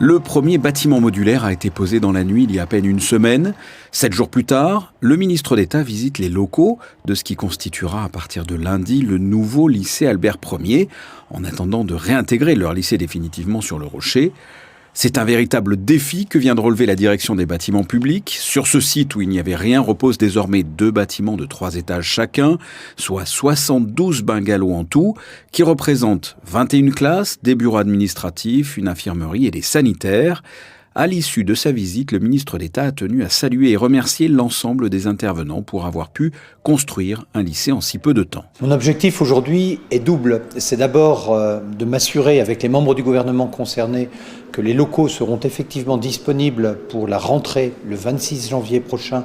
Le premier bâtiment modulaire a été posé dans la nuit il y a à peine une semaine. 7 jours plus tard, le ministre d'État visite les locaux de ce qui constituera à partir de lundi le nouveau lycée Albert Ier, en attendant de réintégrer leur lycée définitivement sur le Rocher. C'est un véritable défi que vient de relever la direction des bâtiments publics. Sur ce site où il n'y avait rien reposent désormais 2 bâtiments de 3 étages chacun, soit 72 bungalows en tout, qui représentent 21 classes, des bureaux administratifs, une infirmerie et des sanitaires. À l'issue de sa visite, le ministre d'État a tenu à saluer et remercier l'ensemble des intervenants pour avoir pu construire un lycée en si peu de temps. Mon objectif aujourd'hui est double. C'est d'abord de m'assurer avec les membres du gouvernement concernés que les locaux seront effectivement disponibles pour la rentrée le 26 janvier prochain.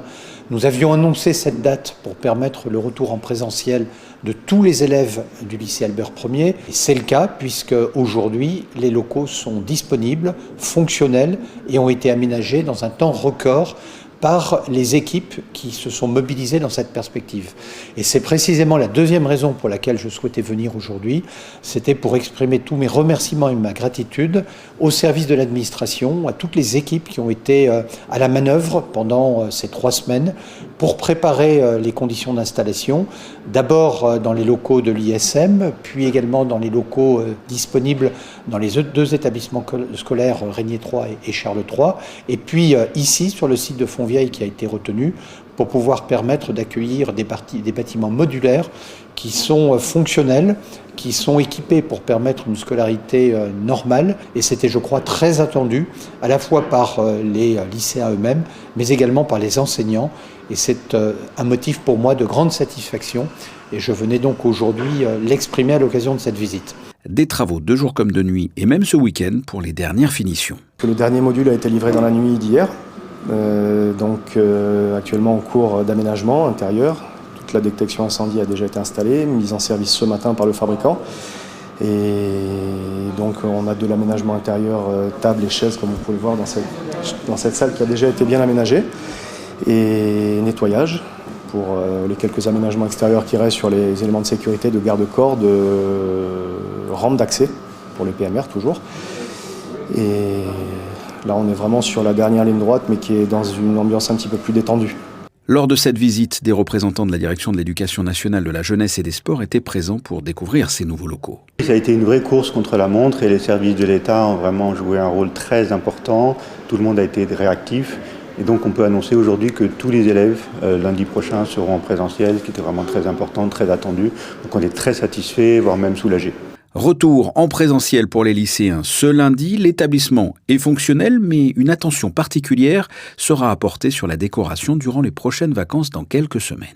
Nous avions annoncé cette date pour permettre le retour en présentiel de tous les élèves du lycée Albert Ier. Et c'est le cas puisque aujourd'hui, les locaux sont disponibles, fonctionnels et ont été aménagés dans un temps record par les équipes qui se sont mobilisées dans cette perspective. Et c'est précisément la deuxième raison pour laquelle je souhaitais venir aujourd'hui. C'était pour exprimer tous mes remerciements et ma gratitude au service de l'administration, à toutes les équipes qui ont été à la manœuvre pendant ces 3 semaines pour préparer les conditions d'installation. D'abord dans les locaux de l'ISM, puis également dans les locaux disponibles dans les 2 établissements scolaires Régnier 3 et Charles 3, et puis ici sur le site de Fontvieille qui a été retenu pour pouvoir permettre d'accueillir des bâtiments modulaires qui sont fonctionnels, qui sont équipés pour permettre une scolarité normale. Et c'était, je crois, très attendu, à la fois par les lycéens eux-mêmes, mais également par les enseignants. Et c'est un motif pour moi de grande satisfaction. Et je venais donc aujourd'hui l'exprimer à l'occasion de cette visite. Des travaux de jour comme de nuit, et même ce week-end pour les dernières finitions. Le dernier module a été livré dans la nuit d'hier. Actuellement en cours d'aménagement intérieur. Toute la détection incendie a déjà été installée, mise en service ce matin par le fabricant. Et donc on a de l'aménagement intérieur, table et chaises comme vous pouvez le voir dans cette salle qui a déjà été bien aménagée. Et nettoyage pour les quelques aménagements extérieurs qui restent sur les éléments de sécurité, de garde-corps, de rampe d'accès pour les PMR toujours. Et là, on est vraiment sur la dernière ligne droite, mais qui est dans une ambiance un petit peu plus détendue. Lors de cette visite, des représentants de la direction de l'éducation nationale, de la jeunesse et des sports étaient présents pour découvrir ces nouveaux locaux. Ça a été une vraie course contre la montre et les services de l'État ont vraiment joué un rôle très important. Tout le monde a été réactif. Et donc on peut annoncer aujourd'hui que tous les élèves, lundi prochain, seront en présentiel, ce qui était vraiment très important, très attendu. Donc on est très satisfait, voire même soulagé. Retour en présentiel pour les lycéens ce lundi. L'établissement est fonctionnel, mais une attention particulière sera apportée sur la décoration durant les prochaines vacances dans quelques semaines.